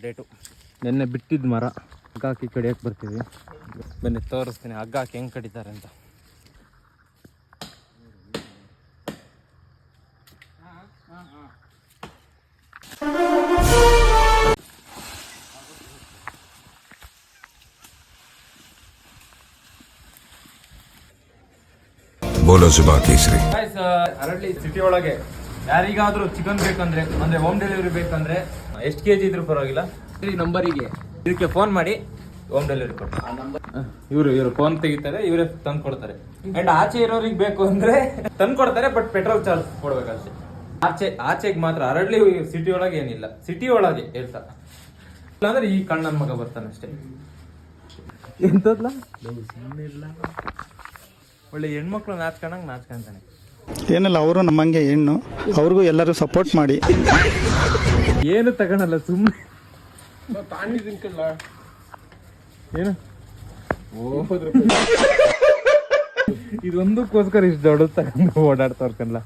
Date. ನೆನ್ನೆ ಬಿಟ್ಟಿದ್ದು ಮರ ಹಗ್ಗ ಹಾಕಿ ಕಡಿಯೋಕೆ ಬರ್ತೀವಿ. ಬನ್ನಿ ತೋರಿಸ್ತೀನಿ ಹಗ್ಗ ಹಾಕಿ ಹೆಂಗೆ ಕಡಿತಾರೆ ಅಂತ. ಅರಳಿ ಸಿಟಿ ಒಳಗೆ ಯಾರಿಗಾದ್ರೂ ಚಿಕನ್ ಬೇಕಂದ್ರೆ ಅಂದ್ರೆ ಹೋಮ್ ಡೆಲಿವರಿ ಬೇಕಂದ್ರೆ ಎಷ್ಟು ಕೆಜಿ ಇದ್ರೂ ಪರವಾಗಿಲ್ಲ, ಈ ನಂಬರಿಗೆ ಇದಕ್ಕೆ ಫೋನ್ ಮಾಡಿ ಹೋಮ್ ಡೆಲಿವರಿ ಕೊಡ್ತಾರೆ. ಇವರು ಫೋನ್ ತೆಗಿತಾರೆ, ಇವರೇ ತಂದು ಕೊಡ್ತಾರೆ. ಅಂಡ್ ಆಚೆ ಇರೋರಿಗೆ ಬೇಕು ಅಂದ್ರೆ ತಂದು ಕೊಡ್ತಾರೆ, ಬಟ್ ಪೆಟ್ರೋಲ್ ಚಾರ್ಜ್ ಕೊಡ್ಬೇಕಷ್ಟೇ. ಆಚೆಗೆ ಮಾತ್ರ ಅರಳಿ ಸಿಟಿ ಒಳಗೆ ಏನಿಲ್ಲ, ಸಿಟಿ ಒಳಗೆ ಹೇಳ್ತಾ ಇಲ್ಲಾಂದ್ರೆ ಈ ಕಣ್ಣನ ಮಗ ಬರ್ತಾನೆ ಅಷ್ಟೇ. ಎಂತದ್ಲ ಒಳ್ಳೆ ಹೆಣ್ಮಕ್ಳು ನಾಚ್ಕೊಂತಾನೆ. ಏನಲ್ಲ ಅವರು ನಮ್ಮಂಗೆ ಹೆಣ್ಣು, ಅವ್ರಿಗೂ ಎಲ್ಲರೂ ಸಪೋರ್ಟ್ ಮಾಡಿ. ಏನು ತಗೊಳಲ್ಲ ಸುಮ್ಮನೆ ಏನು ಇದೊಂದಕ್ಕೋಸ್ಕರ ಇಷ್ಟು ದೊಡ್ಡದು ತಗೊಂಡು ಓಡಾಡ್ತಾರ್ಕಲ್ಲ.